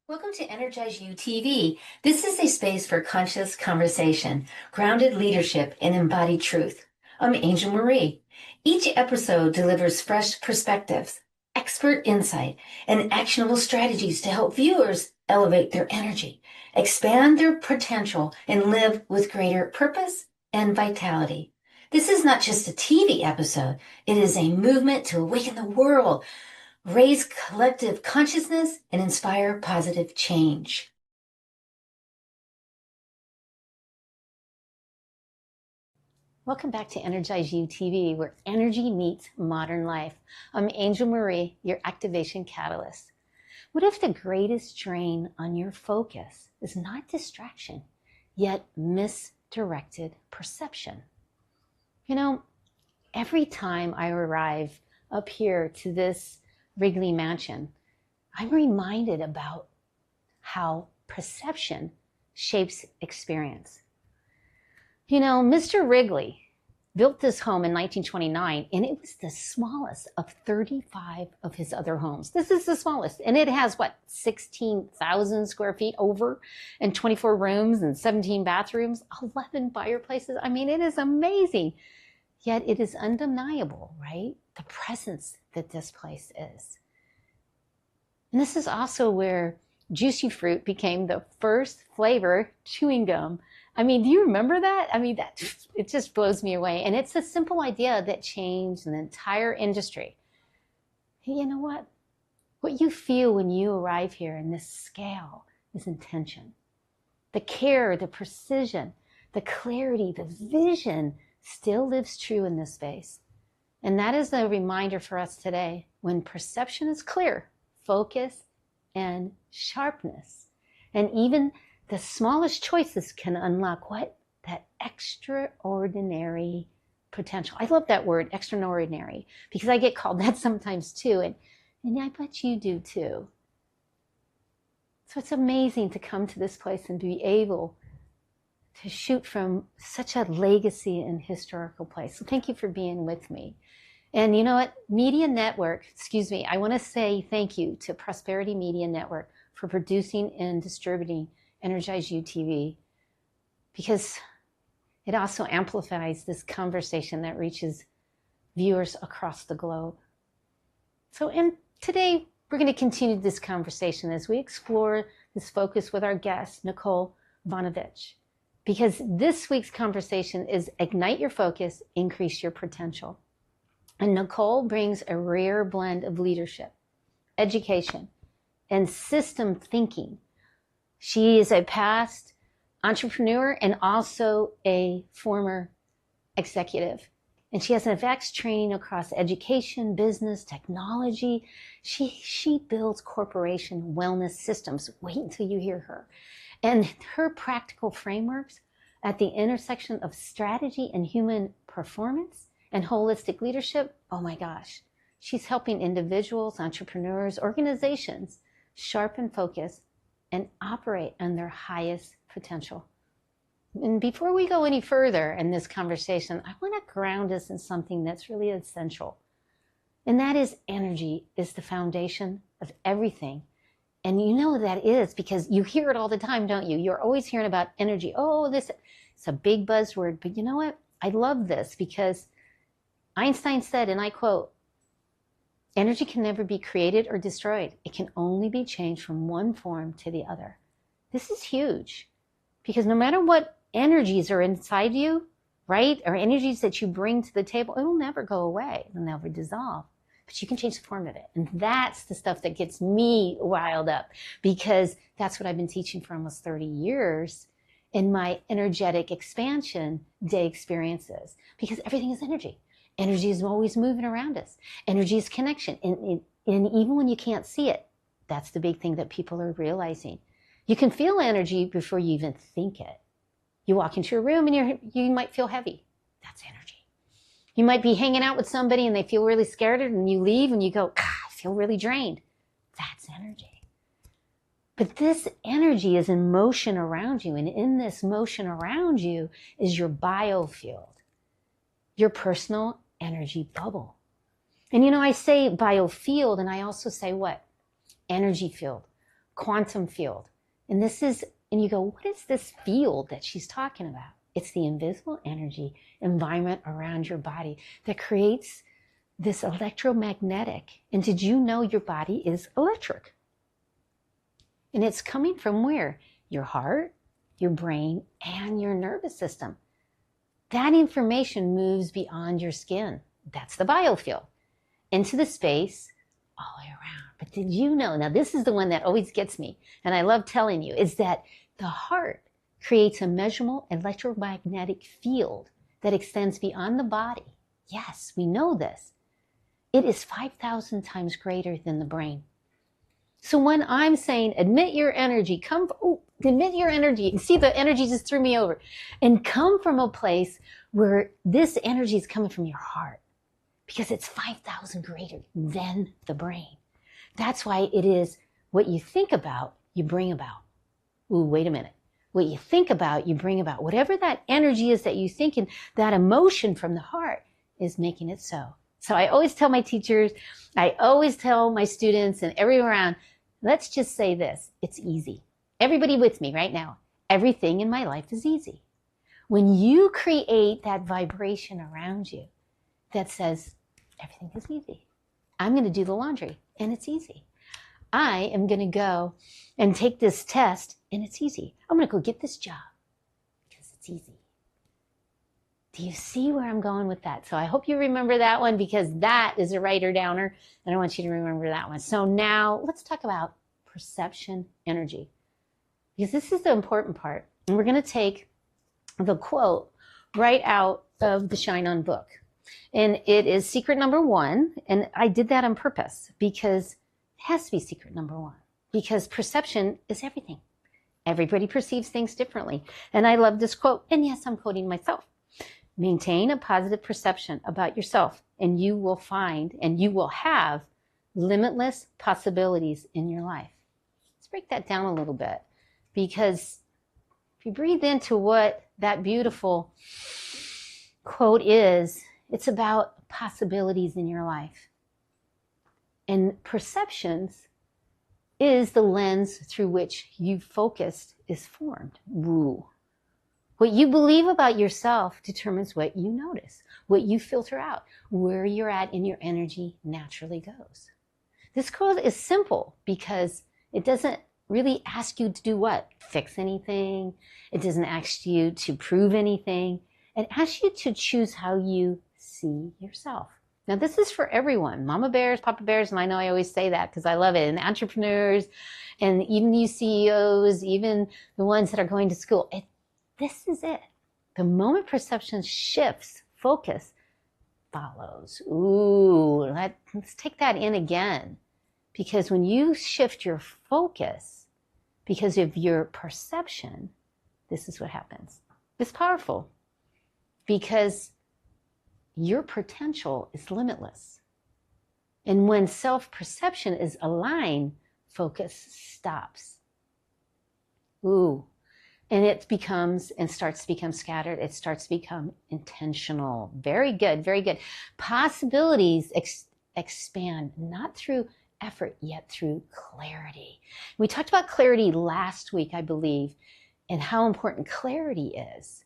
Welcome to EnergizeUtv. This is a space for conscious conversation, grounded leadership, and embodied truth. I'm Angel Marie. Each episode delivers fresh perspectives, expert insight, and actionable strategies to help viewers elevate their energy, expand their potential, and live with greater purpose and vitality. This is not just a TV episode. It is a movement to awaken the world, raise collective consciousness, and inspire positive change. Welcome back to EnergizeUtv, where energy meets modern life. I'm Angel Marie, your activation catalyst. What if the greatest drain on your focus is not distraction, yet misdirected perception? You know, every time I arrive up here to this Wrigley Mansion, I'm reminded about how perception shapes experience. You know, Mr. Wrigley built this home in 1929, and it was the smallest of 35 of his other homes. This is the smallest, and it has, 16,000 square feet over, and 24 rooms and 17 bathrooms, 11 fireplaces. I mean, it is amazing. Yet it is undeniable, right? The presence that this place is. And this is also where juicy fruit became the first flavor chewing gum. I mean, do you remember that? I mean, it just blows me away. And it's a simple idea that changed an entire industry. Hey, you know what? What you feel when you arrive here in this scale is intention. The care, the precision, the clarity, the vision still lives true in this space. And that is a reminder for us today. When perception is clear, focus and sharpness, and even the smallest choices can unlock what? That extraordinary potential. I love that word, extraordinary, because I get called that sometimes too. And I bet you do too. So it's amazing to come to this place and be able to shoot from such a legacy and historical place. So thank you for being with me. And you know what? I want to say thank you to Prosperity Media Network for producing and distributing EnergizeUtv, because it also amplifies this conversation that reaches viewers across the globe. So, and today we're going to continue this conversation as we explore this focus with our guest, Nicole Fonovich. Because this week's conversation is Ignite Your Focus, Increase Your Potential. And Nicole brings a rare blend of leadership, education, and system thinking. She is a past entrepreneur and also a former executive. And she has an advanced training across education, business, technology. She builds corporation wellness systems. Wait until you hear her. And her practical frameworks at the intersection of strategy and human performance and holistic leadership, oh my gosh. She's helping individuals, entrepreneurs, organizations sharpen focus and operate on their highest potential. And before we go any further in this conversation, I want to ground us in something that's really essential. And that is energy is the foundation of everything. And you know that is because you hear it all the time, don't you? You're always hearing about energy. Oh, this, it's a big buzzword. But you know what? I love this because Einstein said, and I quote, energy can never be created or destroyed. It can only be changed from one form to the other. This is huge because no matter what energies are inside you, right, or energies that you bring to the table, it will never go away. It'll never dissolve. But you can change the form of it. And that's the stuff that gets me riled up because that's what I've been teaching for almost 30 years in my energetic expansion day experiences, because everything is energy. Energy is always moving around us. Energy is connection. And even when you can't see it, that's the big thing that people are realizing. You can feel energy before you even think it. You walk into a room and you might feel heavy. That's energy. You might be hanging out with somebody and they feel really scared and you leave and you go, I feel really drained. That's energy. But this energy is in motion around you. And in this motion around you is your biofield, your personal energy bubble. And you know, I say biofield and I also say what? Energy field. quantum field. And you go, what is this field that she's talking about? It's the invisible energy environment around your body that creates this electromagnetic. And did you know your body is electric? And it's coming from where? Your heart, your brain, and your nervous system. That information moves beyond your skin. That's the biofield. Into the space all the way around. But did you know, now this is the one that always gets me, and I love telling you, is that the heart creates a measurable electromagnetic field that extends beyond the body. Yes, we know this. It is 5,000 times greater than the brain. So when I'm saying, admit your energy, admit your energy, see the energy just threw me over, and come from a place where this energy is coming from your heart, because it's 5,000 greater than the brain. That's why it is what you think about, you bring about. Ooh, wait a minute. What you think about, you bring about. Whatever that energy is that you think, and that emotion from the heart is making it so. So I always tell my teachers, I always tell my students and everyone around, let's just say this, it's easy. Everybody with me right now, everything in my life is easy. When you create that vibration around you that says, everything is easy. I'm going to do the laundry and it's easy. I am going to go and take this test and it's easy. I'm going to go get this job because it's easy. Do you see where I'm going with that? So I hope you remember that one, because that is a writer downer and I want you to remember that one. So now let's talk about perception energy, because this is the important part. And we're going to take the quote right out of the Shine On book. And it is secret number 1. And I did that on purpose because it has to be secret number 1, because perception is everything. Everybody perceives things differently. And I love this quote. And yes, I'm quoting myself. Maintain a positive perception about yourself, and you will find and you will have limitless possibilities in your life. Let's break that down a little bit, because if you breathe into what that beautiful quote is, it's about possibilities in your life. And perceptions is the lens through which you focused is formed. Woo. What you believe about yourself determines what you notice, what you filter out, where you're at in your energy naturally goes. This quote is simple because it doesn't really ask you to do what? Fix anything. It doesn't ask you to prove anything. It asks you to choose how you see yourself. Now, this is for everyone, mama bears, papa bears, and I know I always say that because I love it, and entrepreneurs, and even you CEOs, even the ones that are going to school. This is it. The moment perception shifts, focus follows. Ooh, let's take that in again. Because when you shift your focus because of your perception, this is what happens. It's powerful because your potential is limitless. And when self-perception is aligned, focus stops. Ooh. And it becomes and starts to become scattered. It starts to become intentional. Very good, very good. Possibilities expand, not through effort, yet through clarity. We talked about clarity last week, I believe, and how important clarity is.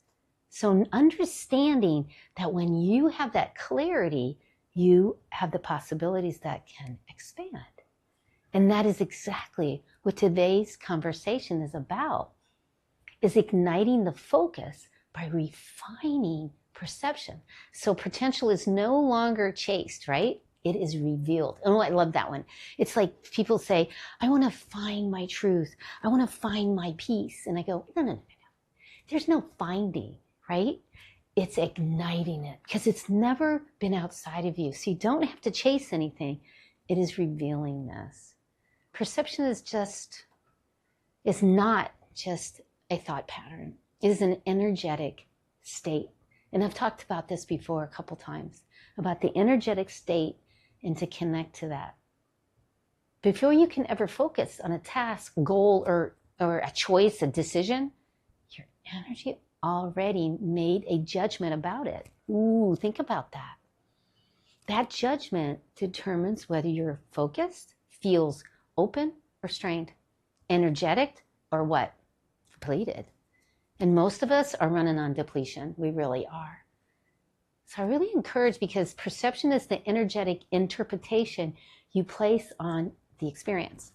So understanding that when you have that clarity, you have the possibilities that can expand. And that is exactly what today's conversation is about. Is igniting the focus by refining perception. So potential is no longer chased, right? It is revealed. Oh, I love that one. It's like people say, I want to find my truth. I want to find my peace. And I go, no. There's no finding, right? It's igniting it because it's never been outside of you. So you don't have to chase anything. It is revealing this. Perception is not just a thought pattern. It is an energetic state. And I've talked about this before a couple times, about the energetic state and to connect to that. Before you can ever focus on a task, goal, or a choice, a decision, your energy already made a judgment about it. Ooh, think about that. That judgment determines whether you're focused, feels open, or strained. energetic or what? Depleted. And most of us are running on depletion. We really are. So I really encourage, because perception is the energetic interpretation you place on the experience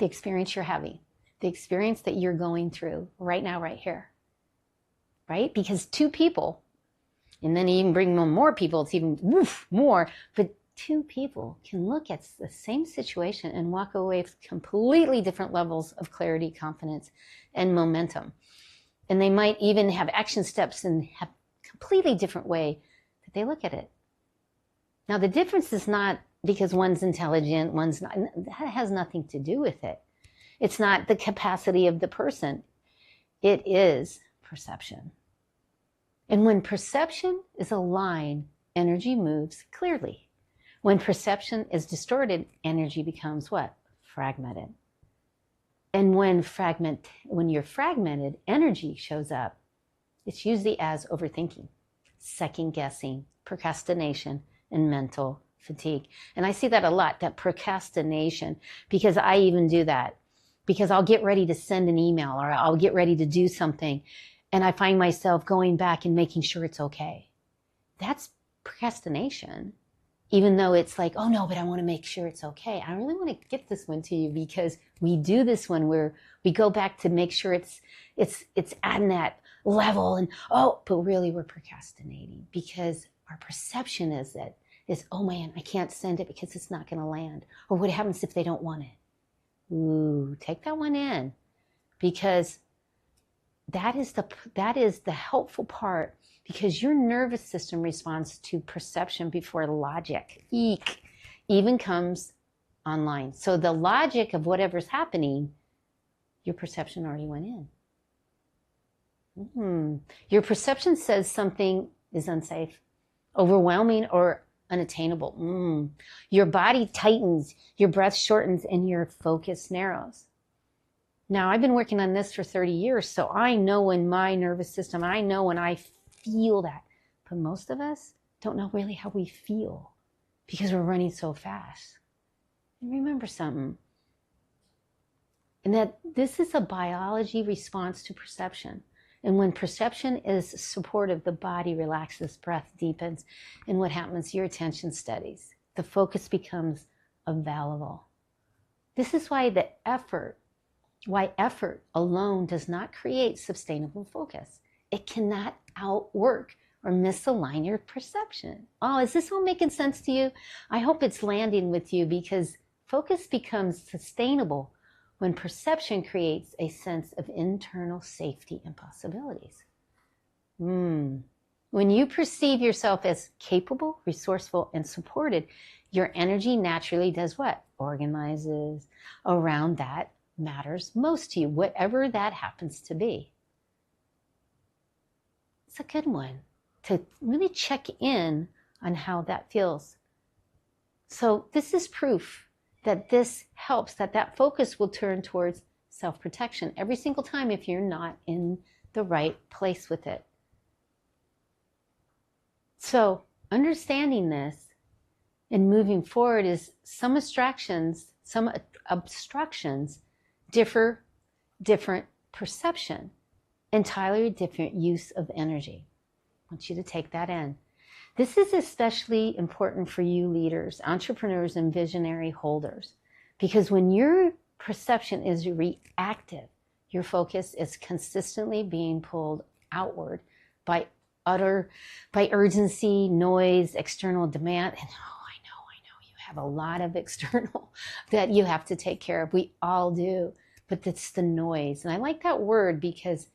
you're having, the experience that you're going through right now, right here, right? Because two people, and then even bring more people, it's even more, but two people can look at the same situation and walk away with completely different levels of clarity, confidence, and momentum. And they might even have action steps and have completely different way that they look at it. Now, the difference is not because one's intelligent, one's not. That has nothing to do with it. It's not the capacity of the person. It is perception. And when perception is aligned, energy moves clearly. When perception is distorted, energy becomes what? Fragmented. And when you're fragmented, energy shows up. It's usually as overthinking, second guessing, procrastination, and mental fatigue. And I see that a lot, that procrastination, because I even do that. Because I'll get ready to send an email or I'll get ready to do something, and I find myself going back and making sure it's okay. That's procrastination. Even though it's like, oh no, but I want to make sure it's okay. I really want to get this one to you, because we do this one where we go back to make sure it's at that level, and but really we're procrastinating because our perception is oh man, I can't send it because it's not going to land. Or what happens if they don't want it? Ooh, take that one in, because that is the helpful part. Because your nervous system responds to perception before logic even comes online. So the logic of whatever's happening, your perception already went in. Your perception says something is unsafe, overwhelming, or unattainable. Your body tightens, your breath shortens, and your focus narrows. Now, I've been working on this for 30 years, so I know in my nervous system, I know when I feel that. But most of us don't know really how we feel because we're running so fast. And remember something, and that this is a biology response to perception. And when perception is supportive, the body relaxes, breath deepens, and what happens? Your attention steadies. The focus becomes available. This is why effort alone does not create sustainable focus. It cannot outwork or misalign your perception. Oh, is this all making sense to you? I hope it's landing with you, because focus becomes sustainable when perception creates a sense of internal safety and possibilities. When you perceive yourself as capable, resourceful, and supported, your energy naturally does what? Organizes around that matters most to you, whatever that happens to be. It's a good one to really check in on how that feels. So this is proof that this helps, that focus will turn towards self-protection every single time if you're not in the right place with it. So understanding this and moving forward is some obstructions differ, different perception, entirely different use of energy. I want you to take that in. This is especially important for you leaders, entrepreneurs, and visionary holders, because when your perception is reactive, your focus is consistently being pulled outward by urgency, noise, external demand. And I know, you have a lot of external that you have to take care of. We all do, but it's the noise. And I like that word because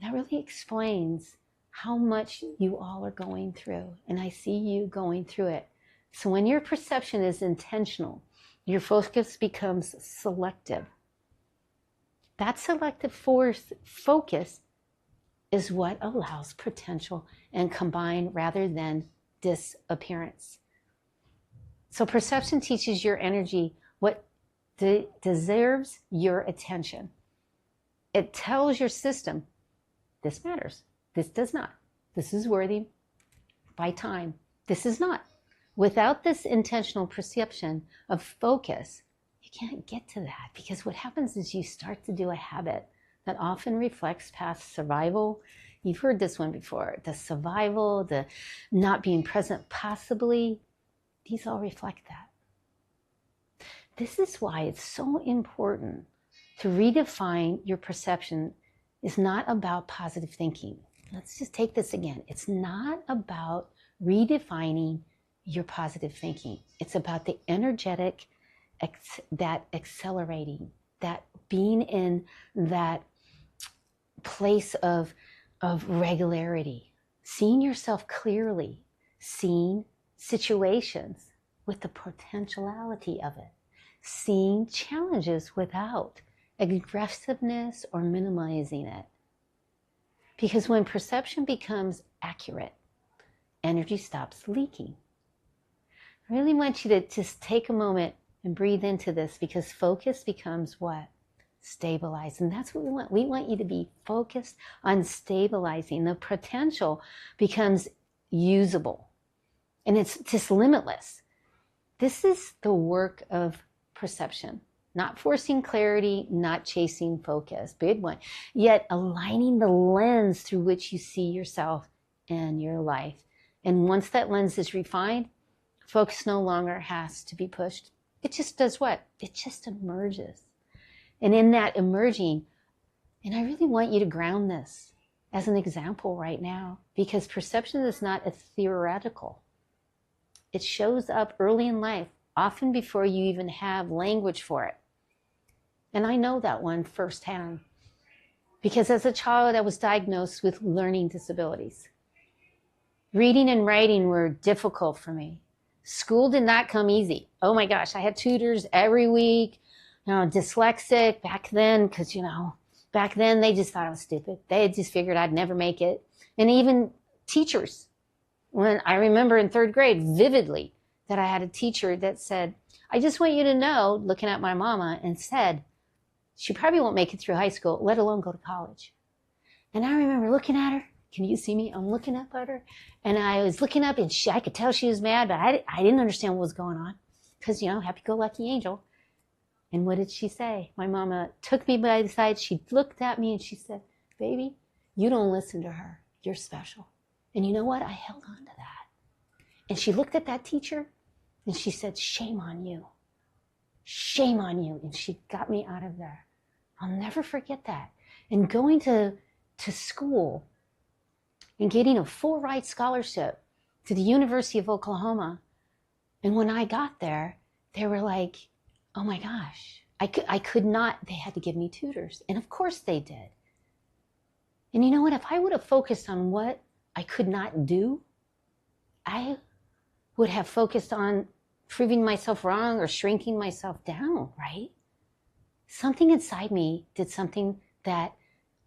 that really explains how much you all are going through. And I see you going through it. So when your perception is intentional, your focus becomes selective. That selective focus is what allows potential and combine rather than disappearance. So perception teaches your energy what deserves your attention. It tells your system, this matters. This does not. This is worthy by time. This is not. Without this intentional perception of focus, you can't get to that, because what happens is you start to do a habit that often reflects past survival. You've heard this one before, the survival, the not being present possibly. These all reflect that. This is why it's so important to redefine your perception. Is not about positive thinking. Let's just take this again. It's not about redefining your positive thinking. It's about the energetic, that accelerating, that being in that place of regularity, seeing yourself clearly, seeing situations with the potentiality of it, seeing challenges without aggressiveness or minimizing it. Because when perception becomes accurate, energy stops leaking. I really want you to just take a moment and breathe into this, because focus becomes what? Stabilized. And that's what we want. We want you to be focused on stabilizing. The potential becomes usable. And it's just limitless. This is the work of perception. Not forcing clarity, not chasing focus. Big one. Yet aligning the lens through which you see yourself and your life. And once that lens is refined, focus no longer has to be pushed. It just does what? It just emerges. And in that emerging, and I really want you to ground this as an example right now, because perception is not a theoretical. It shows up early in life, often before you even have language for it. And I know that one firsthand, because as a child, I was diagnosed with learning disabilities. Reading and writing were difficult for me. School did not come easy. Oh my gosh, I had tutors every week, dyslexic back then, because, back then they just thought I was stupid. They just figured I'd never make it. And even teachers, when I remember in third grade vividly that I had a teacher that said, I just want you to know, looking at my mama, and said, she probably won't make it through high school, let alone go to college. And I remember looking at her. Can you see me? I'm looking up at her. And I was looking up, and I could tell she was mad, but I didn't understand what was going on. Because, happy-go-lucky angel. And what did she say? My mama took me by the side. She looked at me, and she said, baby, you don't listen to her. You're special. And you know what? I held on to that. And she looked at that teacher, and she said, shame on you. Shame on you. And she got me out of there. I'll never forget that. And going to school and getting a full ride scholarship to the University of Oklahoma. And when I got there, they were like, oh my gosh, I could not, they had to give me tutors. And of course they did. And you know what? If I would have focused on what I could not do, I would have focused on proving myself wrong or shrinking myself down, right? Something inside me did something that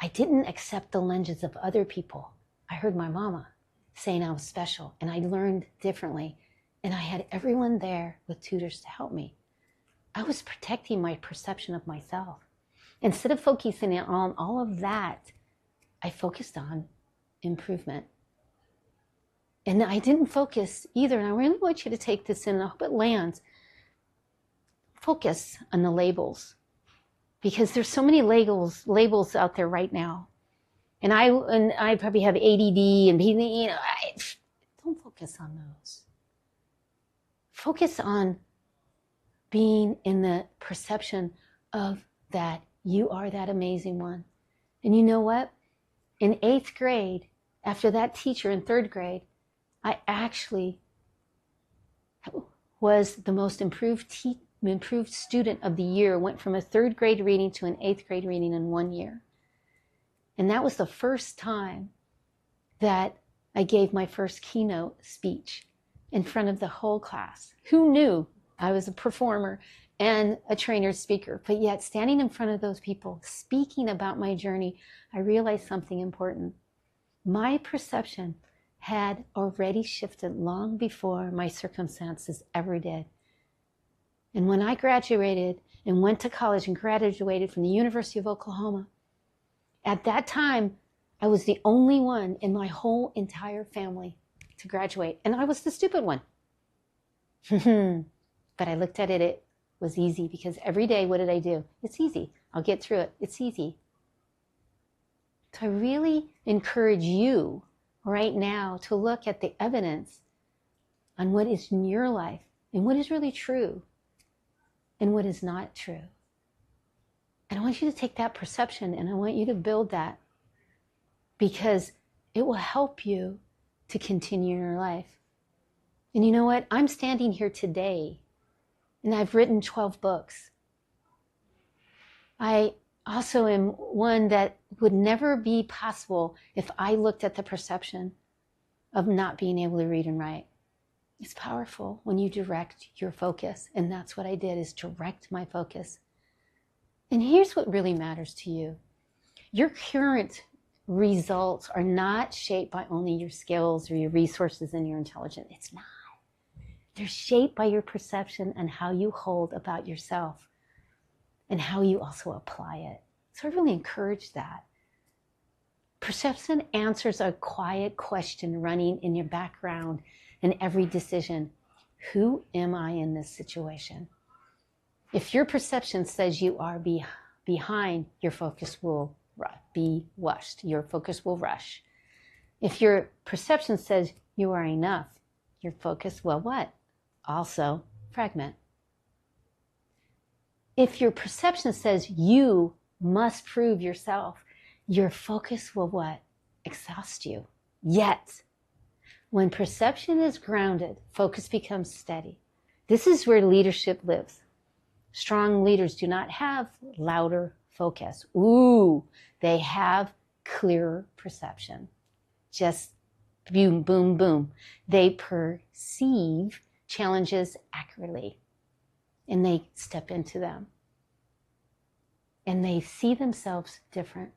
I didn't accept the lenses of other people. I heard my mama saying I was special, and I learned differently. And I had everyone there with tutors to help me. I was protecting my perception of myself. Instead of focusing on all of that, I focused on improvement. And I didn't focus either, and I really want you to take this in, and I hope it lands. Focus on the labels, because there's so many labels out there right now. And I probably have ADD and don't focus on those. Focus on being in the perception of that you are that amazing one. And you know what? In 8th grade, after that teacher in 3rd grade, I actually was the most improved student of the year, went from a 3rd grade reading to an 8th grade reading in 1 year. And that was the first time that I gave my first keynote speech in front of the whole class. Who knew I was a performer and a trainer speaker? But yet, standing in front of those people, speaking about my journey, I realized something important. My perception had already shifted long before my circumstances ever did. And when I graduated and went to college and graduated from the University of Oklahoma, at that time, I was the only one in my whole entire family to graduate. And I was the stupid one. But I looked at it was easy, because every day, what did I do? It's easy. I'll get through it. It's easy. So I really encourage you right now to look at the evidence on what is in your life and what is really true and what is not true. And I want you to take that perception and I want you to build that, because it will help you to continue your life. And you know what? I'm standing here today and I've written 12 books. I also am one that would never be possible if I looked at the perception of not being able to read and write. It's powerful when you direct your focus. And that's what I did, is direct my focus. And here's what really matters to you. Your current results are not shaped by only your skills or your resources and your intelligence. It's not. They're shaped by your perception and how you hold about yourself and how you also apply it. So I really encourage that. Perception answers a quiet question running in your background in every decision. Who am I in this situation? If your perception says you are behind, your focus will be rushed. Your focus will rush. If your perception says you are enough, your focus will what? Also fragment. If your perception says you must prove yourself, your focus will what? Exhaust you. Yet, when perception is grounded, focus becomes steady. This is where leadership lives. Strong leaders do not have louder focus. They have clearer perception. Just boom, boom, boom. They perceive challenges accurately and they step into them. And they see themselves different.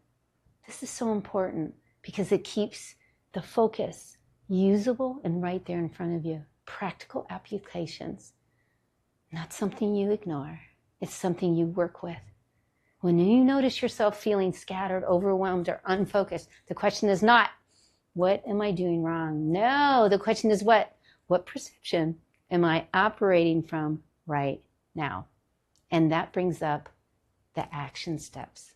This is so important because it keeps the focus usable and right there in front of you. Practical applications. Not something you ignore. It's something you work with. When you notice yourself feeling scattered, overwhelmed, or unfocused, the question is not, what am I doing wrong? No, the question is what? What perception am I operating from right now? And that brings up the action steps.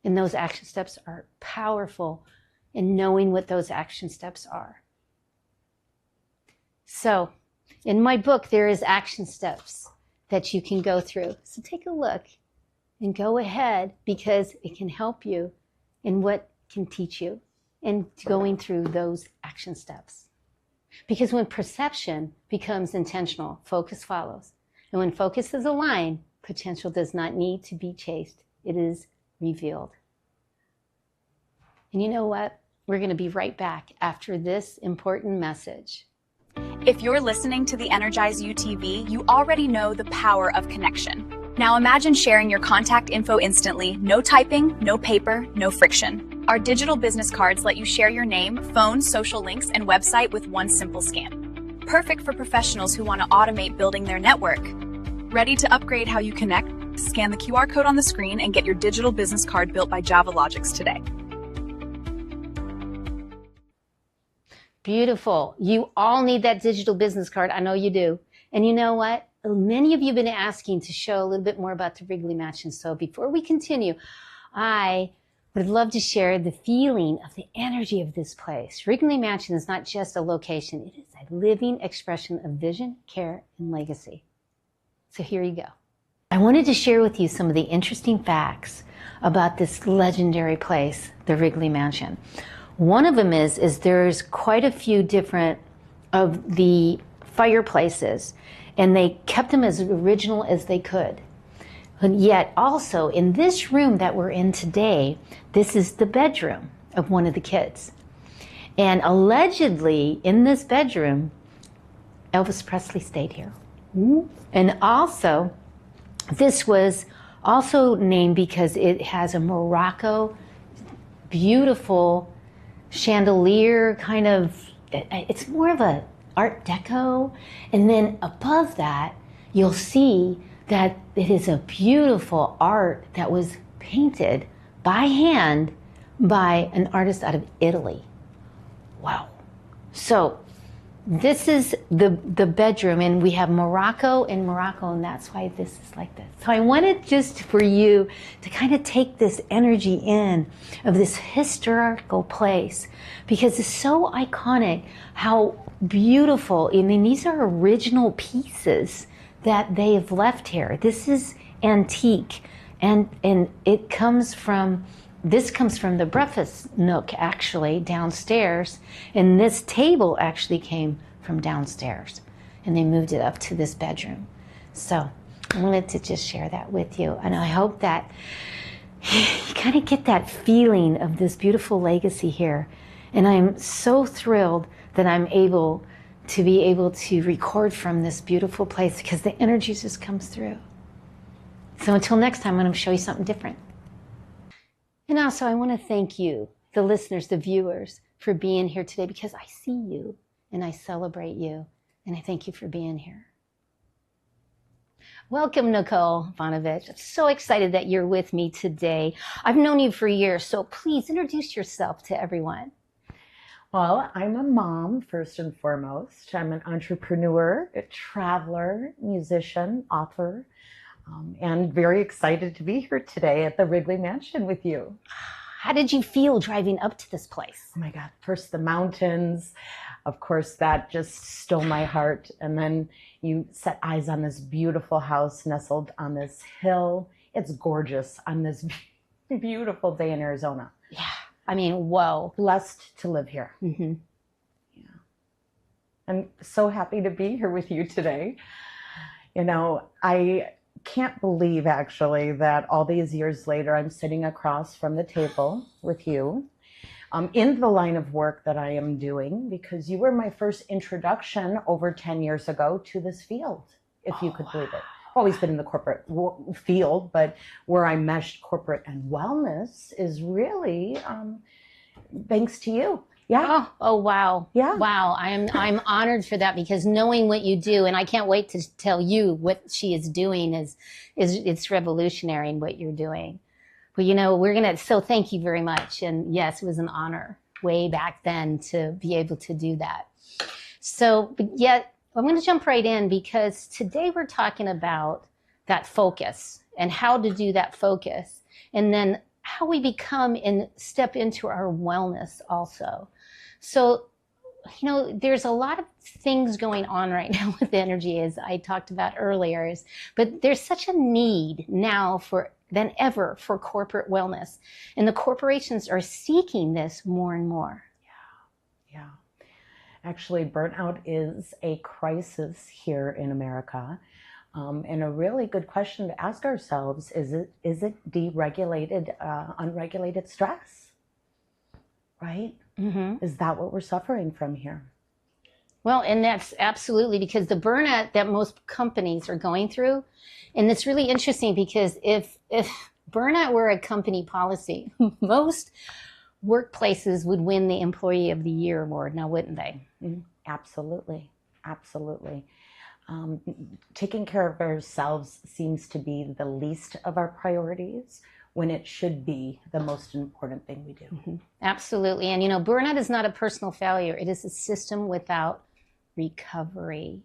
And those action steps are powerful in knowing what those action steps are. So, in my book, there is action steps that you can go through. So take a look and go ahead, because it can help you in what can teach you in going through those action steps. Because when perception becomes intentional, focus follows. And when focus is aligned, potential does not need to be chased. It is revealed. And you know what? We're going to be right back after this important message. If you're listening to the EnergizeUtv, you already know the power of connection. Now imagine sharing your contact info instantly, no typing, no paper, no friction. Our digital business cards let you share your name, phone, social links, and website with one simple scan. Perfect for professionals who want to automate building their network. Ready to upgrade how you connect? Scan the QR code on the screen and get your digital business card built by JavaLogix today. Beautiful. You all need that digital business card. I know you do. And you know what? Many of you have been asking to show a little bit more about the Wrigley Mansion. So before we continue, I would love to share the feeling of the energy of this place. Wrigley Mansion is not just a location. It is a living expression of vision, care, and legacy. So here you go. I wanted to share with you some of the interesting facts about this legendary place, the Wrigley Mansion. One of them is there's quite a few different of the fireplaces, and they kept them as original as they could. And yet also in this room that we're in today, this is the bedroom of one of the kids. And allegedly in this bedroom, Elvis Presley stayed here. And also, this was also named because it has a Morocco, beautiful chandelier kind of, it's more of a Art Deco. And then above that, you'll see that it is a beautiful art that was painted by hand by an artist out of Italy. Wow. So this is the bedroom, and we have Morocco, and that's why this is like this. So I wanted just for you to kind of take this energy in of this historical place, because it's so iconic, how beautiful. I mean, these are original pieces that they have left here. This is antique, and it comes from, this comes from the breakfast nook, actually, downstairs. And this table actually came from downstairs. And they moved it up to this bedroom. So I wanted to just share that with you. And I hope that you kind of get that feeling of this beautiful legacy here. And I'm so thrilled that I'm able to record from this beautiful place, because the energy just comes through. So until next time, I'm going to show you something different. And also, I want to thank you, the listeners, the viewers, for being here today, because I see you and I celebrate you, and I thank you for being here. Welcome, Nicole Fonovich. I'm so excited that you're with me today. I've known you for years, so please introduce yourself to everyone. Well, I'm a mom, first and foremost. I'm an entrepreneur, a traveler, musician, author, and very excited to be here today at the Wrigley Mansion with you. How did you feel driving up to this place? Oh my God, first the mountains. Of course, that just stole my heart. And then you set eyes on this beautiful house nestled on this hill. It's gorgeous on this beautiful day in Arizona. Yeah, I mean, whoa. Blessed to live here. Mm-hmm. Yeah. I'm so happy to be here with you today. You know, I can't believe actually that all these years later I'm sitting across from the table with you in the line of work that I am doing, because you were my first introduction over 10 years ago to this field, if you could believe it. I've always been in the corporate field, but where I meshed corporate and wellness is really thanks to you. Yeah. Oh, wow. Yeah. Wow. I'm honored for that, because knowing what you do, and I can't wait to tell you what she is doing, is it's revolutionary in what you're doing. But you know, so thank you very much. And yes, it was an honor way back then to be able to do that. So, but yet I'm going to jump right in, because today we're talking about that focus and how to do that focus, and then how we become and step into our wellness also. So, you know, there's a lot of things going on right now with energy, as I talked about earlier, but there's such a need now than ever for corporate wellness. And the corporations are seeking this more and more. Yeah. Actually, burnout is a crisis here in America. And a really good question to ask ourselves is it deregulated, unregulated stress? Right? Mm-hmm. Is that what we're suffering from here? Well, and that's absolutely, because the burnout that most companies are going through, and it's really interesting, because if burnout were a company policy, most workplaces would win the Employee of the Year award, now wouldn't they? Mm-hmm. Absolutely. Absolutely. Taking care of ourselves seems to be the least of our priorities, when it should be the most important thing we do. Mm-hmm. Absolutely. And you know, burnout is not a personal failure. It is a system without recovery.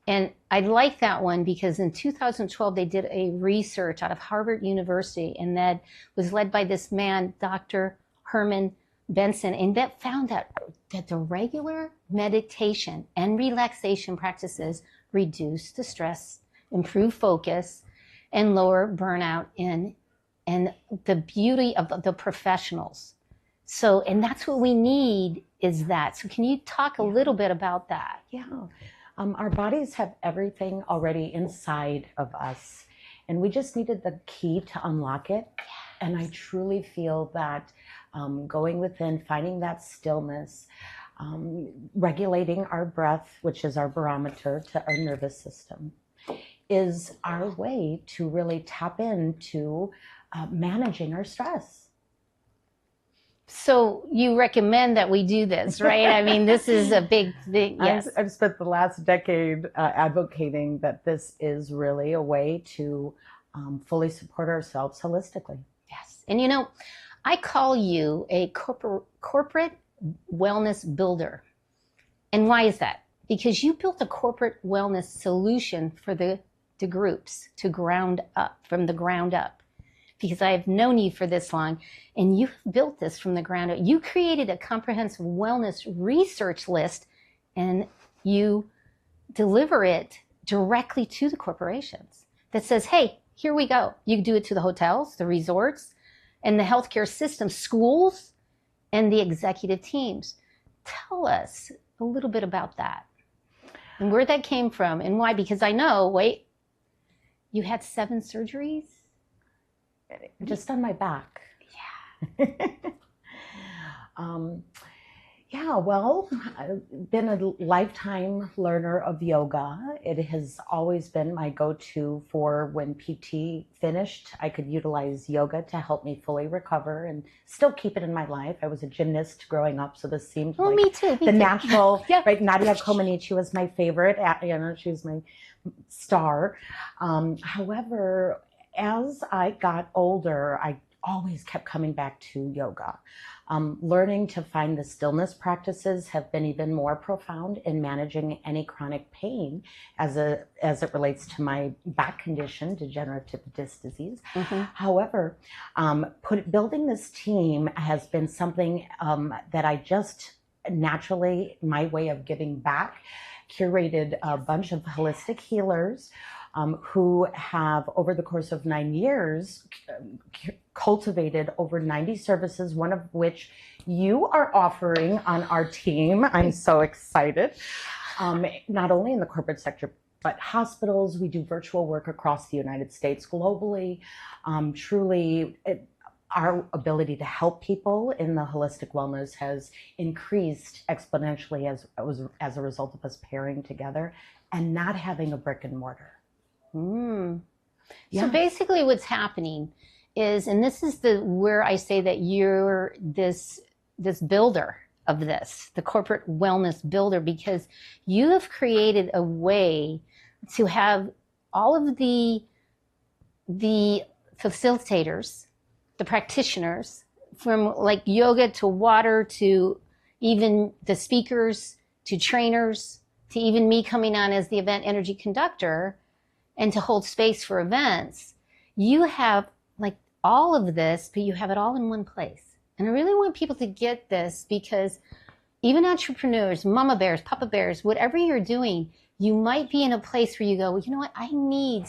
And I like that one, because in 2012, they did a research out of Harvard University, and that was led by this man, Dr. Herman Benson, and that found that the regular meditation and relaxation practices reduce the stress, improve focus, and lower burnout and the beauty of the professionals. So, and that's what we need, is that. So can you talk a little bit about that? Yeah. Our bodies have everything already inside of us, and we just needed the key to unlock it. Yes. And I truly feel that going within, finding that stillness, regulating our breath, which is our barometer to our nervous system, is our way to really tap into managing our stress. So you recommend that we do this, right? I mean, this is a big thing. Yes. I've spent the last decade advocating that this is really a way to fully support ourselves holistically. Yes. And you know, I call you a corporate wellness builder. And why is that? Because you built a corporate wellness solution for the groups to ground up, from the ground up. Because I've known you for this long, and you've built this from the ground up. You created a comprehensive wellness research list, and you deliver it directly to the corporations that says, hey, here we go. You do it to the hotels, the resorts, and the healthcare system, schools, and the executive teams. Tell us a little bit about that and where that came from and why. Because I know, wait, you had 7 surgeries? Just on my back. Yeah. Yeah, well, I've been a lifetime learner of yoga. It has always been my go-to for when PT finished. I could utilize yoga to help me fully recover and still keep it in my life. I was a gymnast growing up, so this seemed like me too. natural. Yeah. Right, Nadia Comaneci was my favorite. She was my star. However, as I got older, I always kept coming back to yoga. Learning to find the stillness practices have been even more profound in managing any chronic pain as it relates to my back condition, degenerative disc disease. Mm-hmm. However, building this team has been something that I just naturally, my way of giving back, curated a bunch of holistic healers who have, over the course of 9 years, cultivated over 90 services, one of which you are offering on our team. I'm so excited. Not only in the corporate sector, but hospitals. We do virtual work across the United States, globally. Our ability to help people in the holistic wellness has increased exponentially as a result of us pairing together and not having a brick and mortar. So basically what's happening is, and this is where I say that you're this builder of this, the corporate wellness builder, because you have created a way to have all of the facilitators, the practitioners, from like yoga to water to even the speakers to trainers to even me coming on as the event energy conductor and to hold space for events. You have like all of this, but you have it all in one place. And I really want people to get this, because even entrepreneurs, mama bears, papa bears, whatever you're doing, you might be in a place where you go, well, you know what? I need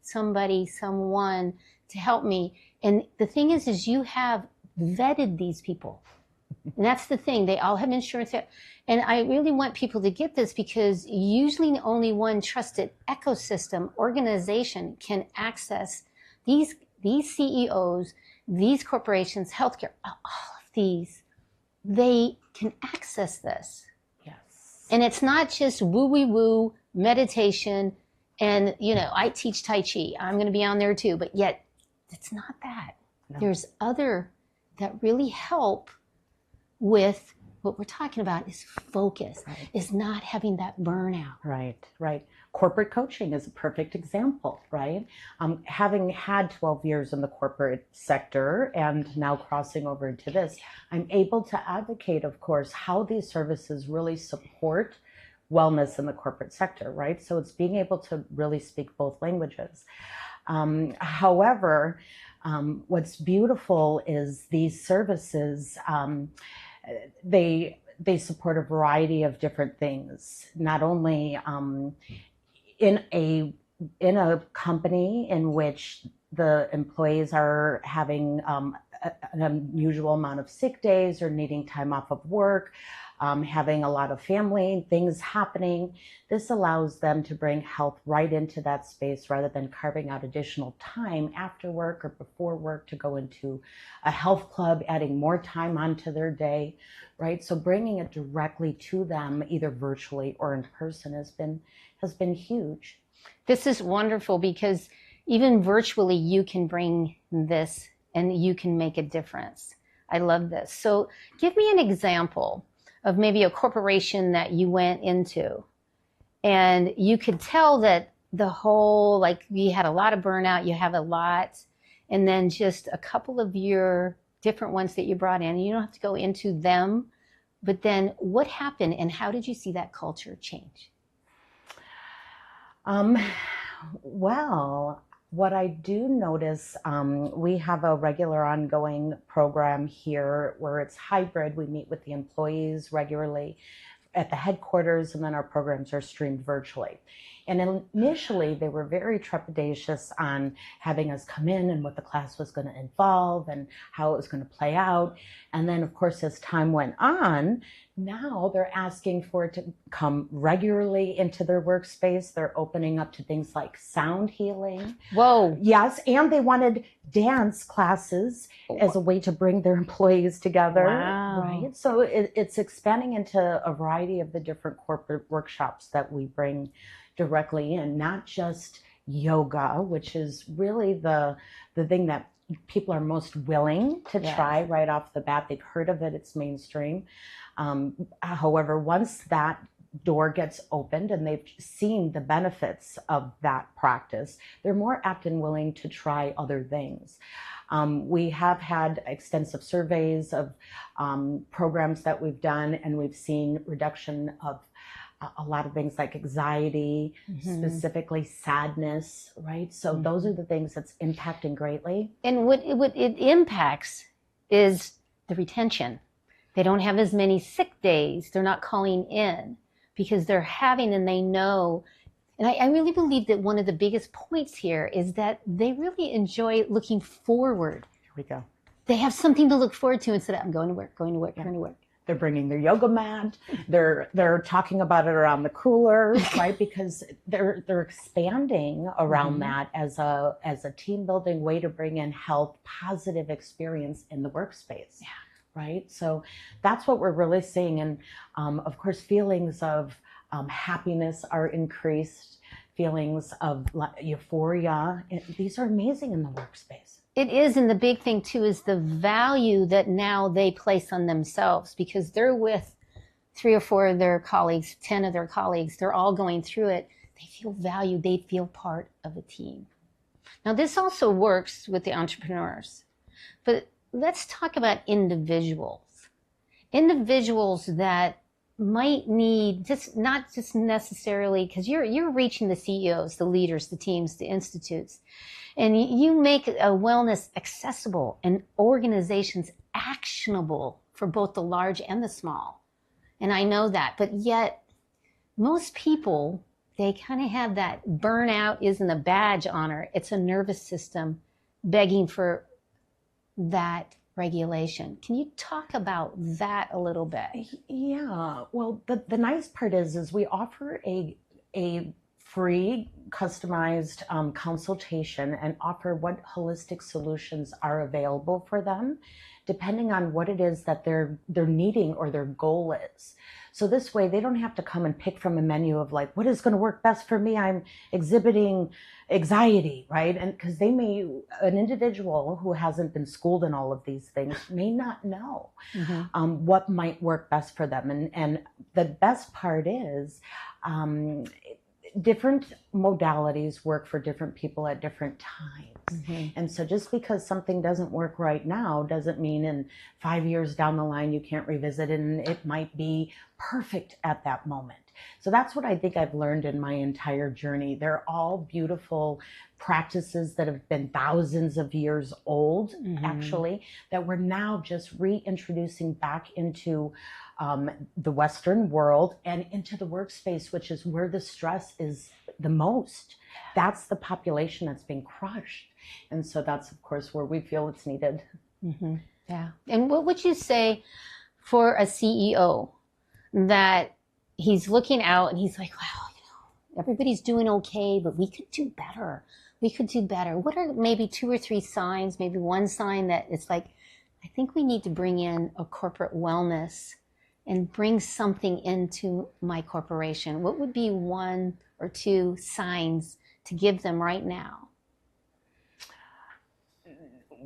somebody, someone to help me. And the thing is you have vetted these people. And that's the thing. They all have insurance. And I really want people to get this, because usually only one trusted ecosystem organization can access these CEOs, these corporations, healthcare, all of these. They can access this. Yes. And it's not just woo-wee-woo meditation. And, I teach Tai Chi. I'm going to be on there too. But yet, it's not that. No. There's other that really help with what we're talking about is focus, right. Is not having that burnout. Right. Corporate coaching is a perfect example, right? Having had 12 years in the corporate sector and now crossing over into this, I'm able to advocate, of course, how these services really support wellness in the corporate sector, right? So it's being able to really speak both languages. However, what's beautiful is these services, they support a variety of different things, not only in a company in which the employees are having an unusual amount of sick days or needing time off of work, having a lot of family things happening. This allows them to bring health right into that space rather than carving out additional time after work or before work to go into a health club, adding more time onto their day, right? So bringing it directly to them, either virtually or in person, has been huge. This is wonderful, because even virtually you can bring this and you can make a difference. I love this. So give me an example of maybe a corporation that you went into and you could tell that the whole, like, you had a lot of burnout, you have a lot, and then just a couple of your different ones that you brought in. You don't have to go into them, But then what happened and how did you see that culture change? Well, what I do notice, we have a regular ongoing program here where it's hybrid. We meet with the employees regularly at the headquarters, and then our programs are streamed virtually. And initially, they were very trepidatious on having us come in and what the class was going to involve and how it was going to play out. And then, of course, as time went on, now they're asking for it to come regularly into their workspace. They're opening up to things like sound healing. Whoa. Yes, and they wanted dance classes as a way to bring their employees together. Wow. Right? So it's expanding into a variety of the different corporate workshops that we bring directly in, not just yoga, which is really the thing that people are most willing to try right off the bat. They've heard of it, it's mainstream. However, once that door gets opened and they've seen the benefits of that practice, they're more apt and willing to try other things. We have had extensive surveys of programs that we've done, and we've seen reduction of a lot of things like anxiety, specifically sadness, right? So those are the things that's impacting greatly. And what it impacts is the retention. They don't have as many sick days. They're not calling in because they're having, and they know. And I really believe that one of the biggest points here is that they really enjoy looking forward. Here we go. They have something to look forward to instead of I'm going to work, going to work, going to work. They're bringing their yoga mat. They're talking about it around the cooler, right? Because they're expanding around that as a team building way to bring in health, positive experience in the workspace. Yeah. Right. So that's what we're really seeing, and of course, feelings of happiness are increased. Feelings of euphoria. These are amazing in the workspace. It is, and the big thing too is the value that now they place on themselves, because they're with 3 or 4 of their colleagues, 10 of their colleagues, they're all going through it. They feel valued, they feel part of a team. Now this also works with the entrepreneurs, but let's talk about individuals. Individuals that might need not just necessarily, because you're reaching the CEOs, the leaders, the teams, the institutes, and you make a wellness accessible and organizations actionable for both the large and the small. And I know that, but yet most people, they kind of have that burnout isn't a badge honor. It's a nervous system begging for that regulation. Can you talk about that a little bit? Yeah. Well, the nice part is we offer a free customized consultation and offer what holistic solutions are available for them, depending on what it is that they're needing or their goal is. So this way they don't have to come and pick from a menu of like, what is going to work best for me? I'm exhibiting anxiety, right? And because an individual who hasn't been schooled in all of these things may not know what might work best for them. And the best part is different modalities work for different people at different times. And so just because something doesn't work right now doesn't mean in 5 years down the line you can't revisit it and it might be perfect at that moment. So that's what I think I've learned in my entire journey. They're all beautiful practices that have been thousands of years old, actually, that we're now just reintroducing back into the Western world and into the workspace, which is where the stress is the most. That's the population that's being crushed. And so that's, of course, where we feel it's needed. Yeah. And what would you say for a CEO that he's looking out and he's like, wow, everybody's doing okay, but we could do better. We could do better. What are maybe 2 or 3 signs, maybe one sign that it's like, I think we need to bring in a corporate wellness and bring something into my corporation? What would be 1 or 2 signs to give them right now?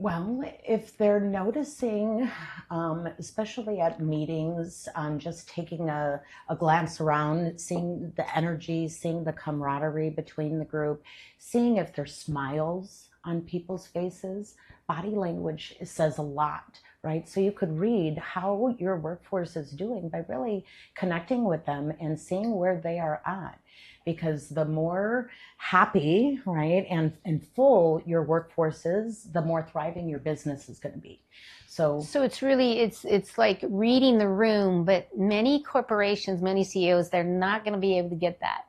Well, if they're noticing, especially at meetings, just taking a glance around, seeing the energy, seeing the camaraderie between the group, seeing if their smiles on people's faces. Body language says a lot, right? So you could read how your workforce is doing by really connecting with them and seeing where they are at. Because the more happy, right, and full your workforce is, the more thriving your business is going to be. So it's really, it's like reading the room, but many corporations, many CEOs, they're not going to be able to get that.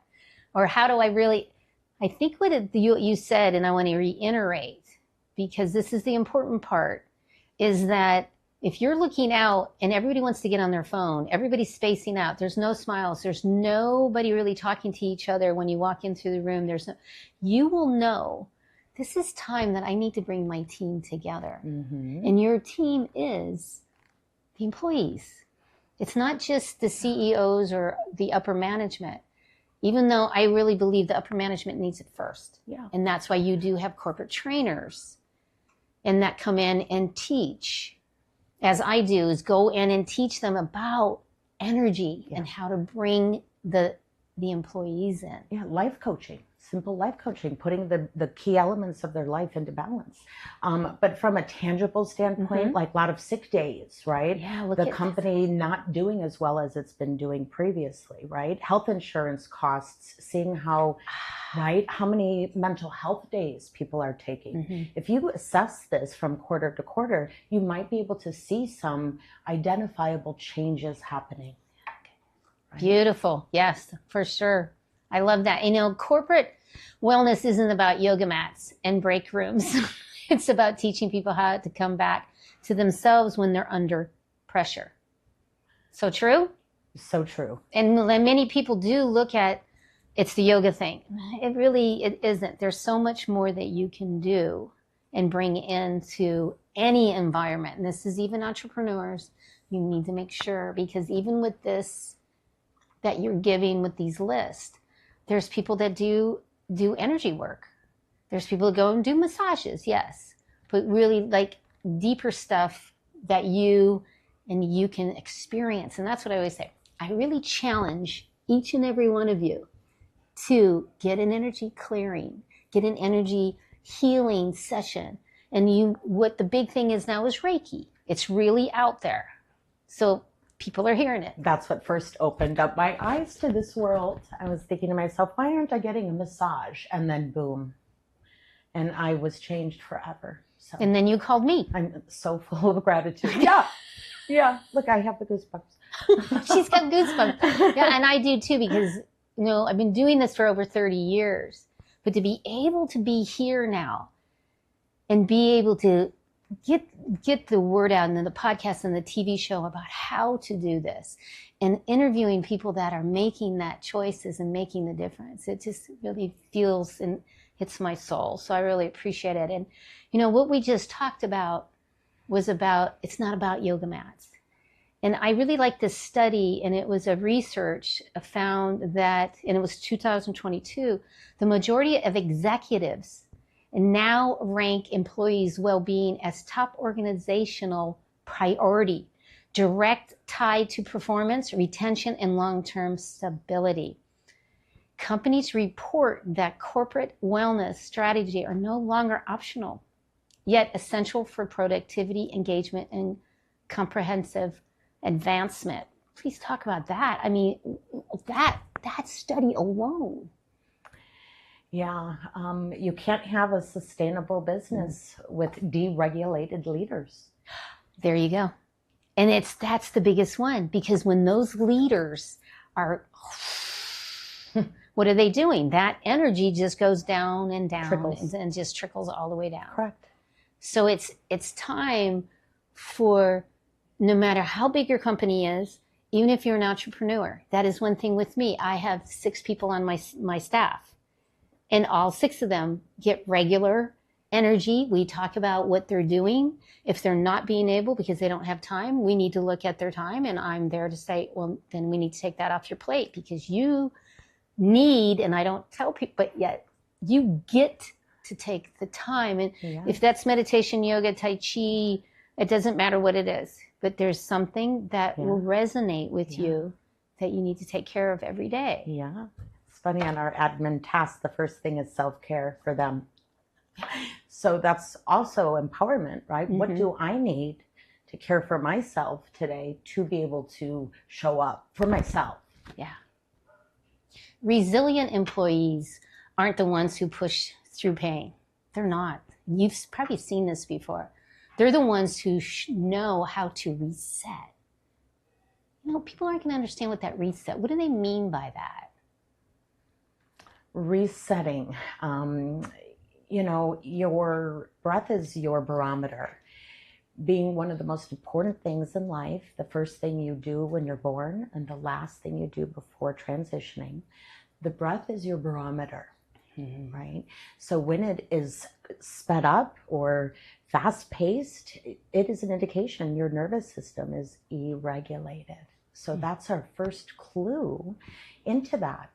Or how do I really, I think what you said, and I want to reiterate, because this is the important part, is that if you're looking out and everybody wants to get on their phone, everybody's spacing out, there's no smiles, there's nobody really talking to each other when you walk into the room, you will know this is time that I need to bring my team together. Mm-hmm. And your team is the employees. It's not just the CEOs or the upper management, even though I really believe the upper management needs it first. Yeah. And that's why you do have corporate trainers and that come in and teach, as I do, is go in and teach them about energy and how to bring the employees in. Yeah, life coaching, simple life coaching, putting the key elements of their life into balance. But from a tangible standpoint, like a lot of sick days, right? Yeah, the company not doing as well as it's been doing previously, right? Health insurance costs, seeing how, right, how many mental health days people are taking. If you assess this from quarter to quarter, you might be able to see some identifiable changes happening. Right? Beautiful. Yes, for sure. I love that. You know, corporate wellness isn't about yoga mats and break rooms. It's about teaching people how to come back to themselves when they're under pressure. So true? So true. And many people do look at it's the yoga thing. It isn't. There's so much more that you can do and bring into any environment. And this is even entrepreneurs. You need to make sure, because even with this that you're giving with these lists, there's people that do energy work. There's people that go and do massages, yes, but really like deeper stuff that you can experience. And that's what I always say. I really challenge each and every one of you to get an energy clearing, get an energy healing session. And what the big thing is now is Reiki. It's really out there. So people are hearing it. That's what first opened up my eyes to this world. I was thinking to myself, why aren't I getting a massage? And then boom. And I was changed forever. So and then you called me. I'm so full of gratitude. Yeah. Yeah. Look, I have the goosebumps. She's got goosebumps. Yeah, and I do too, because I've been doing this for over 30 years. But to be able to be here now and be able to get the word out, and then the podcast and the TV show about how to do this, and interviewing people that are making that choices and making the difference. It just really feels and hits my soul. So I really appreciate it. And what we just talked about was about, it's not about yoga mats. And I really like this study, and it was a research found that, and it was 2022, the majority of executives now rank employees' well-being as top organizational priority, direct tie to performance, retention, and long-term stability. Companies report that corporate wellness strategy are no longer optional, yet essential for productivity, engagement, and comprehensive advancement. Please talk about that. I mean, that study alone. Yeah, you can't have a sustainable business with deregulated leaders. There you go. And that's the biggest one, because when those leaders are, what are they doing? That energy just goes down and down and just trickles all the way down. Correct. So it's time for, no matter how big your company is, even if you're an entrepreneur, that is one thing with me. I have 6 people on my staff. And all 6 of them get regular energy. We talk about what they're doing. If they're not being able because they don't have time, we need to look at their time. And I'm there to say, well, then we need to take that off your plate, because you need, and I don't tell people, but yet you get to take the time. And if that's meditation, yoga, Tai Chi, it doesn't matter what it is, but there's something that will resonate with you that you need to take care of every day. Yeah. Funny, on our admin task, the first thing is self-care for them. So that's also empowerment, right? What do I need to care for myself today to be able to show up for myself? Yeah. Resilient employees aren't the ones who push through pain. They're not. You've probably seen this before. They're the ones who know how to reset. You know, people aren't going to understand what that reset, what do they mean by that? Resetting. You know, your breath is your barometer. Being one of the most important things in life, the first thing you do when you're born and the last thing you do before transitioning, the breath is your barometer, right? So when it is sped up or fast-paced, it is an indication your nervous system is irregulated. So that's our first clue into that.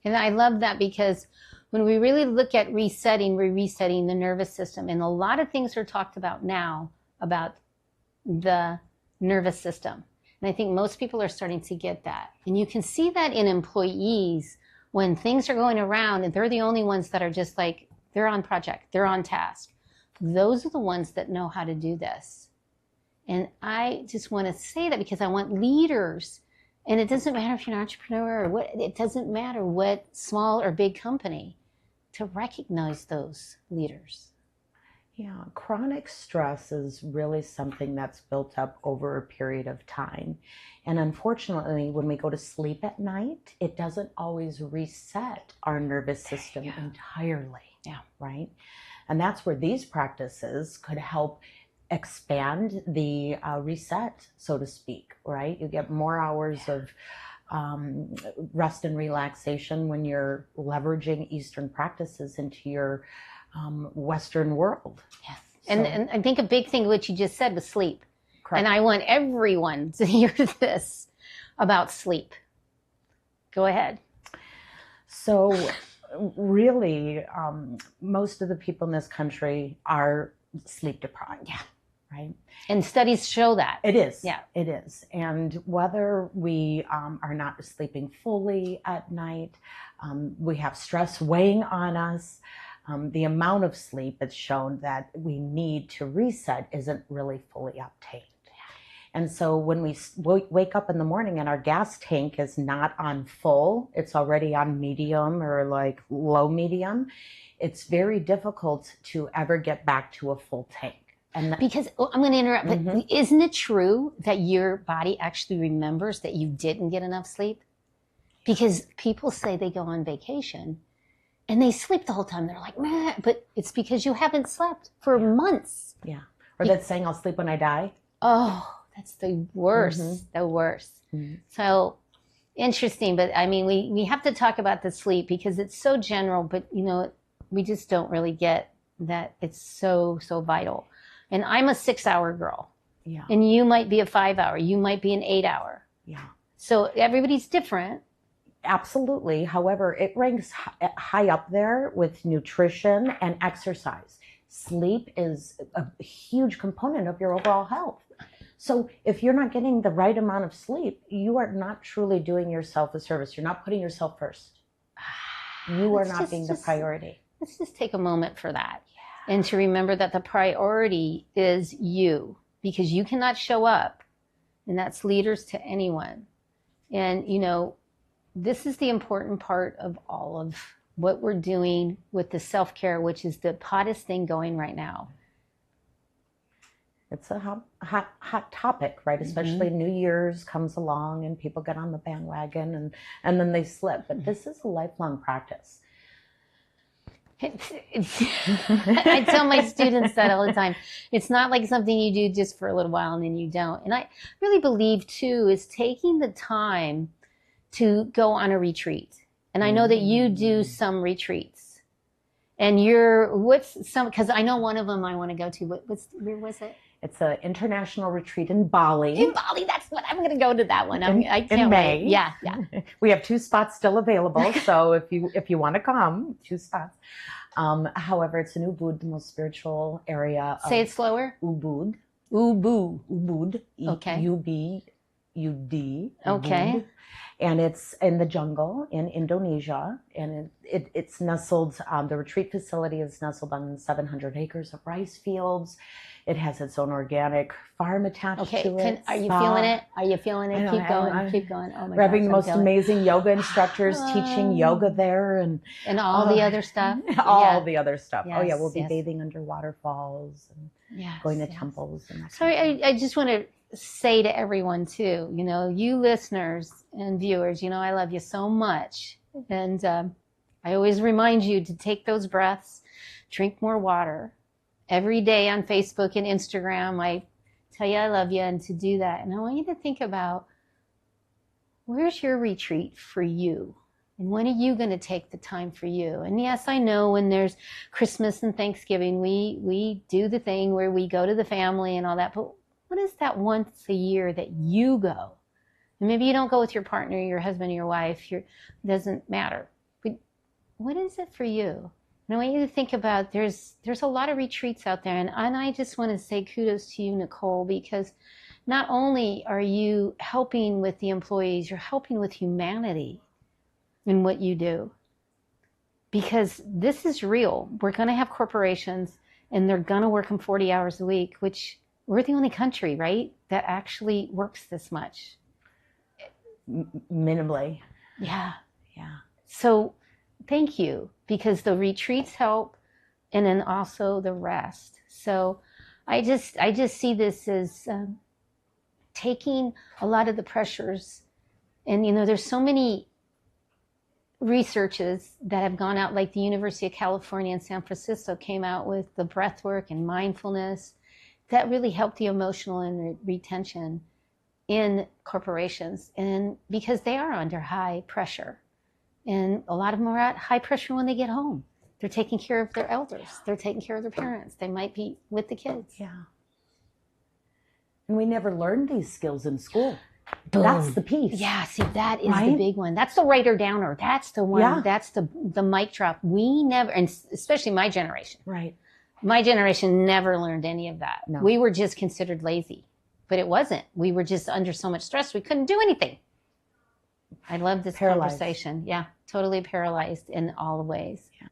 And I love that because when we really look at resetting, we're resetting the nervous system. And a lot of things are talked about now about the nervous system. And I think most people are starting to get that. And you can see that in employees when things are going around and they're the only ones that are just like, they're on project, they're on task. Those are the ones that know how to do this. And I just want to say that because I want leaders, and it doesn't matter if you're an entrepreneur or what, it doesn't matter what small or big company, to recognize those leaders. Yeah, chronic stress is really something that's built up over a period of time. And unfortunately, when we go to sleep at night, it doesn't always reset our nervous system entirely. Yeah. Right? And that's where these practices could help expand the reset, so to speak, right? You get more hours of rest and relaxation when you're leveraging Eastern practices into your Western world. Yes. So, and I think a big thing, what you just said, was sleep. Correct. And I want everyone to hear this about sleep. Go ahead. So really, most of the people in this country are sleep deprived. Yeah. Right? And studies show that. It is. Yeah. It is. And whether we are not sleeping fully at night, we have stress weighing on us, the amount of sleep that's shown that we need to reset isn't really fully obtained. And so when we wake up in the morning and our gas tank is not on full, it's already on medium or like low medium, it's very difficult to ever get back to a full tank. And because I'm going to interrupt, but isn't it true that your body actually remembers that you didn't get enough sleep? Because people say they go on vacation and they sleep the whole time. They're like, man, but it's because you haven't slept for months. Yeah. Or that's saying I'll sleep when I die. Oh, that's the worst, the worst. So interesting. But I mean, we have to talk about the sleep because it's so general, but you know, we just don't really get that it's so vital. And I'm a 6-hour girl. Yeah. And you might be a 5-hour. You might be an 8-hour. Yeah. So everybody's different. Absolutely. However, it ranks high up there with nutrition and exercise. Sleep is a huge component of your overall health. So if you're not getting the right amount of sleep, you are not truly doing yourself a service. You're not putting yourself first. You are not being the priority. Let's just take a moment for that. And to remember that the priority is you, because you cannot show up, and that's leaders to anyone. And, you know, this is the important part of all of what we're doing with the self-care, which is the hottest thing going right now. It's a hot topic, right? Especially New Year's comes along and people get on the bandwagon and then they slip. But this is a lifelong practice. I tell my students that all the time. It's not like something you do just for a little while and then you don't. And I really believe too is taking the time to go on a retreat. And I know that you do some retreats. And because I know one of them I want to go to. Where was it? It's an international retreat in Bali. In Bali, that's what I'm going to go to that one. I can't in May. wait. Yeah. We have 2 spots still available. So if you want to come, 2 spots. However, it's in Ubud, the most spiritual area. Say it slower. Ubud. Ubud. Ubud. Okay. U-B. Okay. And it's in the jungle in Indonesia, and it's nestled, the retreat facility is nestled on 700 acres of rice fields. It has its own organic farm attached to it. Are you feeling it? Are you feeling it? Keep going, keep going. Oh my We're having gosh, the most amazing yoga instructors teaching yoga there, and all the other stuff. All the other stuff. Yes, oh yeah, we'll be bathing under waterfalls and going to temples. And that I just want to say to everyone too, you know, you listeners and viewers, you know, I love you so much. And I always remind you to take those breaths, drink more water. Every day on Facebook and Instagram, I tell you I love you, and to do that. And I want you to think about, where's your retreat for you? And when are you going to take the time for you? And yes, I know when there's Christmas and Thanksgiving, we do the thing where we go to the family and all that. But what is that once a year that you go? And maybe you don't go with your partner, your husband, your wife. It doesn't matter. But what is it for you? And I want you to think about, there's a lot of retreats out there. And I just want to say kudos to you, Nicole, because not only are you helping with the employees, you're helping with humanity in what you do. Because this is real. We're going to have corporations, and they're going to work them 40 hours a week, which we're the only country, right, that actually works this much. Minimally. Yeah. So thank you, because the retreats help, and then also the rest. So I just see this as taking a lot of the pressures. And, you know, there's so many researches that have gone out, like the University of California in San Francisco came out with the breath work and mindfulness that really helped the emotional and retention in corporations. And because they are under high pressure, and a lot of them are at high pressure when they get home. They're taking care of their elders. They're taking care of their parents. They might be with the kids. Yeah. And we never learned these skills in school. Boom. That's the piece. Yeah, see, that is the big one. That's the writer downer. That's the one. Yeah. That's the mic drop. We never, and especially my generation. Right. My generation never learned any of that. No. We were just considered lazy, but it wasn't. We were just under so much stress we couldn't do anything. I love this conversation. Yeah, totally paralyzed in all ways. Yeah.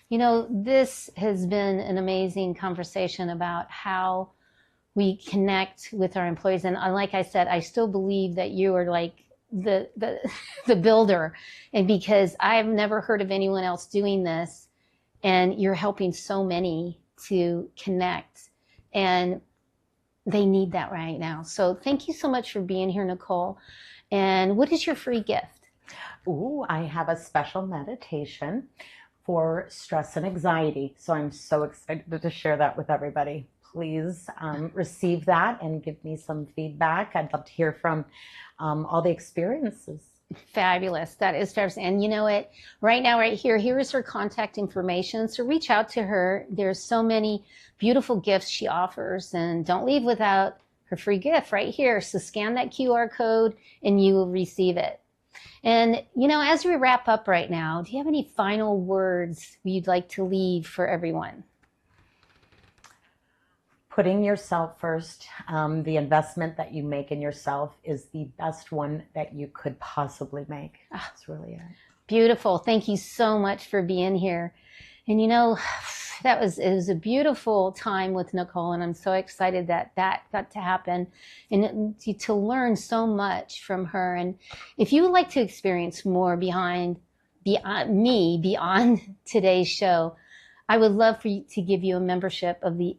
You know, this has been an amazing conversation about how we connect with our employees. And like I said, I still believe that you are like the builder. And because I've never heard of anyone else doing this, and you're helping so many to connect, and they need that right now. So thank you so much for being here, Nicole. And what is your free gift? Ooh, I have a special meditation for stress and anxiety. So I'm so excited to share that with everybody. Please receive that and give me some feedback. I'd love to hear from all the experiences. Fabulous. That is fabulous. And you know what? Right now, right here is her contact information. So reach out to her. There's so many beautiful gifts she offers, and don't leave without her free gift right here. So scan that QR code and you will receive it. And, you know, as we wrap up right now, do you have any final words you'd like to leave for everyone? Putting yourself first, the investment that you make in yourself is the best one that you could possibly make. That's really it. Beautiful. Thank you so much for being here. And, you know, it was a beautiful time with Nicole, and I'm so excited that got to happen, and to learn so much from her. And if you would like to experience more beyond today's show, I would love for you to give you a membership of the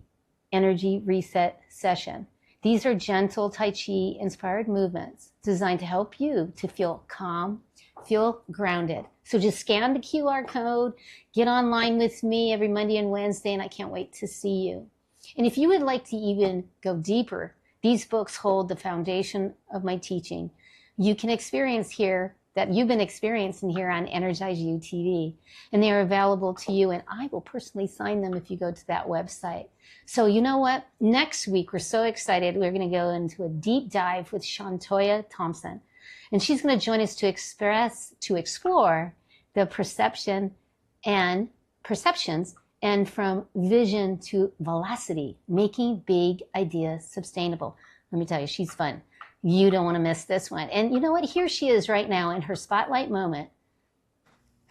Energy Reset Session. These are gentle Tai Chi inspired movements designed to help you to feel calm, feel grounded. So just scan the QR code, get online with me every Monday and Wednesday, and I can't wait to see you. And if you would like to even go deeper, these books hold the foundation of my teaching. You can experience here that you've been experiencing here on EnergizeUtv, and they are available to you, and I will personally sign them if you go to that website. So you know what? Next week, we're so excited. We're going to go into a deep dive with Shantoya Thompson, and she's going to join us to explore the perceptions and from vision to velocity, making big ideas sustainable. Let me tell you, she's fun. You don't want to miss this one. And you know what? Here she is right now in her spotlight moment.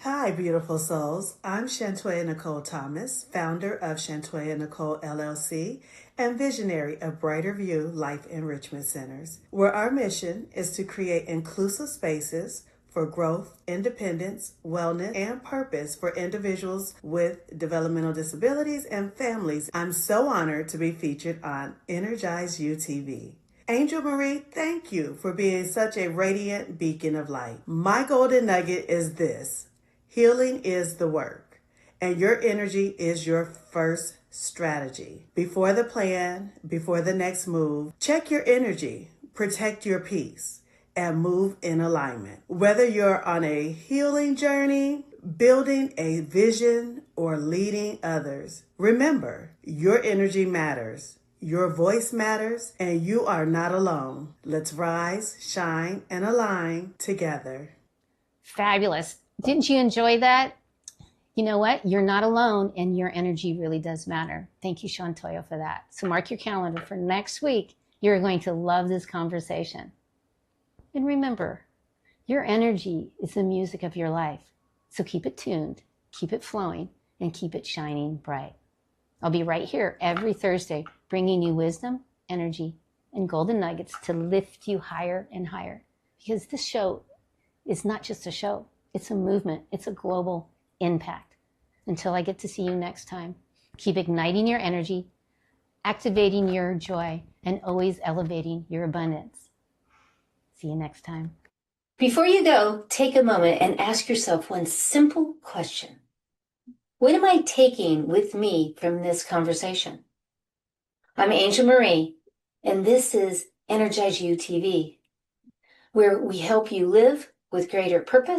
Hi, beautiful souls. I'm Shantoya Nicole Thomas, founder of Shantoya Nicole LLC and visionary of Brighter View Life Enrichment Centers, where our mission is to create inclusive spaces for growth, independence, wellness, and purpose for individuals with developmental disabilities and families. I'm so honored to be featured on EnergizeUtv. Angel Marie, thank you for being such a radiant beacon of light. My golden nugget is this: healing is the work, and your energy is your first strategy. Before the plan, before the next move, check your energy, protect your peace, and move in alignment. Whether you're on a healing journey, building a vision, or leading others, remember, your energy matters. Your voice matters, and you are not alone. Let's rise, shine, and align together. Fabulous. Didn't you enjoy that? You know what? You're not alone, and your energy really does matter. Thank you, Shantoya, for that. So mark your calendar for next week. You're going to love this conversation. And remember, your energy is the music of your life. So keep it tuned, keep it flowing, and keep it shining bright. I'll be right here every Thursday, bringing you wisdom, energy, and golden nuggets to lift you higher and higher. Because this show is not just a show. It's a movement. It's a global impact. Until I get to see you next time, keep igniting your energy, activating your joy, and always elevating your abundance. See you next time. Before you go, take a moment and ask yourself one simple question. What am I taking with me from this conversation? I'm Angel Marie, and this is EnergizeUtv, where we help you live with greater purpose